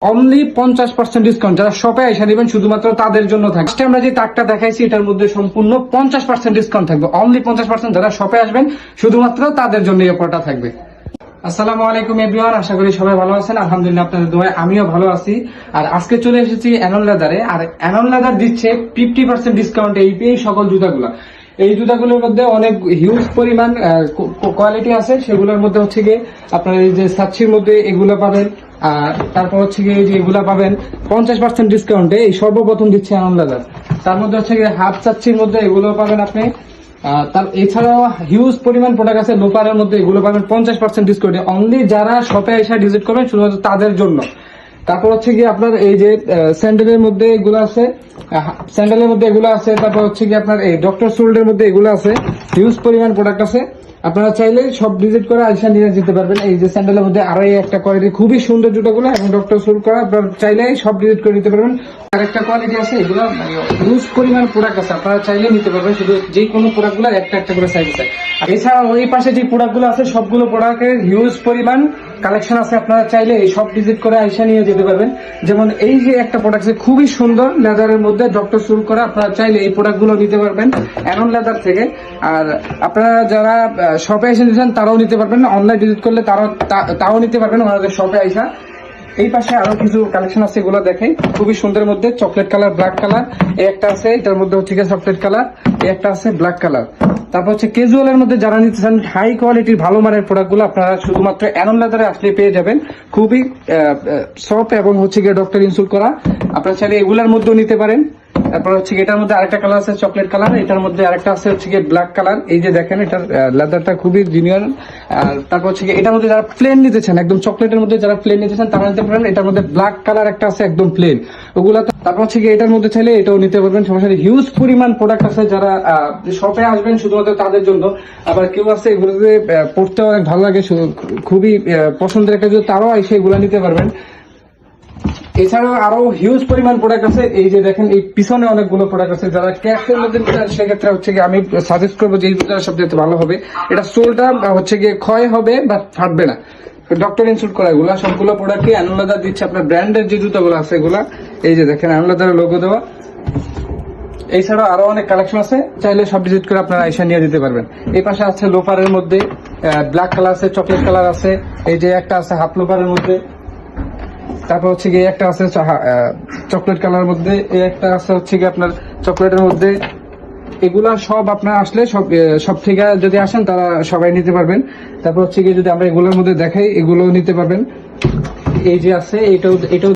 Only 50% discount. যারা শপে এসে নেবেন শুধুমাত্র তাদের জন্য থাকবে। First আমরা যে তাকটা দেখাইছি এটার মধ্যে সম্পূর্ণ 50% ডিসকাউন্ট থাকবে। অনলি 50%। যারা শপে আসবেন শুধুমাত্র তাদের জন্য এই অফারটা থাকবে। আসসালামু আলাইকুম এভরিওয়ান, আশা করি সবাই ভালো আছেন। আলহামদুলিল্লাহ আপনাদের দোয়ায় আমিও ভালো আছি। আর আজকে চলে এসেছি অ্যানন লেদারে। আর অ্যানন লেদার দিচ্ছে 50% ডিসকাউন্ট এই সকল জুতাগুলো। এই জুতাগুলোর মধ্যে অনেক হিউজ পরিমাণ কোয়ালিটি আছে। সেগুলোর মধ্যে হচ্ছে গিয়ে আপনার এই যে সাচ্ছির মধ্যে এগুলো পাবেন, আর তারপর হচ্ছে গিয়ে যে এগুলা পাবেন 50% ডিসকাউন্টে। এই সর্বপ্রথম দিচ্ছে অ্যানন লেদার। তার মধ্যে হচ্ছে গিয়ে হাফ চাচ্ছির মধ্যে এগুলো পাবেন আপনি। তার এছাড়াও হিউজ পরিমাণ প্রোডাক্ট আছে লোপারের মধ্যে, এগুলো পাবেন 50% ডিসকাউন্টে। অনলি যারা শপে এসে ভিজিট করবেন শুধুমাত্র তাদের জন্য। তারপর হচ্ছে কি আপনার এই যে স্যান্ডেলের মধ্যে এগুলো আছে, তারপর হচ্ছে কি আপনার এই ডক্টর সোল্ডের মধ্যে এগুলো আছে। হিউজ পরিমাণ প্রোডাক্ট আছে, আপনারা চাইলে সব ভিজিট করে আইসা নিয়ে যেতে পারবেন। এই যে স্যান্ডেলের মধ্যে আরো একটা কোয়ালিটি খুবই সুন্দর জুতোগুলো এবং ডক্টর সোল্ড করা, আপনারা চাইলে সব ভিজিট করে নিতে পারবেন। আরেকটা কোয়ালিটি আছে, এগুলো হিউজ পরিমাণ প্রোডাক্ট আছে, আপনারা চাইলে নিতে পারবেন। শুধু যে কোনো প্রোডাক্টগুলো একটা একটা করে সাইজ আছে। আর এছাড়া ওই পাশে যে প্রোডাক্টগুলো আছে সবগুলো প্রোডাক্টের হিউজ পরিমাণ কালেকশন আছে, আপনারা চাইলে এই সব ভিজিট করে আইসা নিয়ে যেতে পারবেন। যেমন এই যে একটা প্রোডাক্ট আছে খুবই সুন্দর লেদারের মধ্যে ডক্টর সোল্ড করা, আপনারা চাইলে এই প্রোডাক্টগুলো নিতে পারবেন অ্যানন লেদার থেকে। আর আপনারা যারা শপে এসে নিচ্ছেন তারাও নিতে পারবেন, অনলাইন ভিজিট করলে তাও নিতে পারবেন ওনাদের শপে আইসা। এই পাশে আরো কিছু কালেকশন আছে, এগুলো দেখেন খুবই সুন্দর মধ্যে চকলেট কালার, ব্ল্যাক কালার। এই একটা আছে, এটার মধ্যে হচ্ছে চকলেট কালার। এই একটা আছে ব্ল্যাক কালার। তারপর হচ্ছে ক্যাজুয়ালের মধ্যে যারা নিতে চান হাই কোয়ালিটির ভালো মানের প্রোডাক্টগুলো আপনারা শুধুমাত্র অ্যানন লেদারে আসলে পেয়ে যাবেন। খুবই সফট এবং হচ্ছে গিয়ে ডক্টর ইনসুল করা, আপনারা চাইলে এগুলোর মধ্যেও নিতে পারেন। তারপর হচ্ছে এটার মধ্যে আরেকটা কালার আছে চকলেট কালার, এটার মধ্যে আরেকটা আছে হচ্ছে গিয়ে ব্ল্যাক কালার। এই যে দেখেন এটার লেদারটা খুবই জিনিয়ার। আর তারপর হচ্ছে এটার মধ্যে যারা প্লেন নিতে চান, একদম চকলেটের মধ্যে যারা প্লেন নিতে চান তারা নিতে পারেন। এটার মধ্যে ব্ল্যাক কালার একটা আছে একদম প্লেন, ওগুলা। তারপর হচ্ছে এটার মধ্যে চাইলে এটাও নিতে পারবেন, সমস্যা নেই। হিউজ পরিমাণ প্রোডাক্ট আছে, যারা শপে আসবেন শুধুমাত্র তাদের জন্য। আবার কেউ আছে এগুলোতে পড়তে অনেক ভালো লাগে, খুবই পছন্দের একটা জন্য, তারাও এসে এগুলা নিতে পারবেন। এছাড়াও আরো হিউজ পরিমাণ প্রোডাক্ট আছে। এই যে দেখেন এই পিছনে অনেকগুলো প্রোডাক্ট আছে, যারা ক্যাশের মধ্যে সেক্ষেত্রে হচ্ছে গিয়ে আমি সাজেস্ট করবো যে এই সবচেয়ে ভালো হবে। এটা সোলটা হচ্ছে গিয়ে ক্ষয় হবে বা ফাটবে না, ডক্টর ইনসুল করা। এগুলা সবগুলো প্রোডাক্টই অ্যানন লেদার দিচ্ছে। আপনার ব্র্যান্ডের যে জুতোগুলো আছে এগুলা, এই যে দেখেন অ্যানন লেদারের লোগো দেওয়া। এছাড়াও আরো অনেক কালেকশন আছে, চাইলে সব ভিজিট করে আপনারা আইসা নিয়ে যেতে পারবেন। এই পাশে আছে লোফারের মধ্যে ব্ল্যাক কালার আছে, চকলেট কালার আছে। এই যে একটা আছে হাফ লোফারের মধ্যে, তারপর হচ্ছে গিয়ে একটা আছে চকলেট কালার মধ্যে, এই একটা আছে হচ্ছে গিয়ে আপনার চকলেটের মধ্যে। এগুলা সব আপনার আসলে সব থেকে যদি আসেন তারা সবাই নিতে পারবেন। তারপর হচ্ছে গিয়ে যদি আমরা এগুলোর মধ্যে দেখাই, এগুলো নিতে পারবেন। এই যে আছে এটাও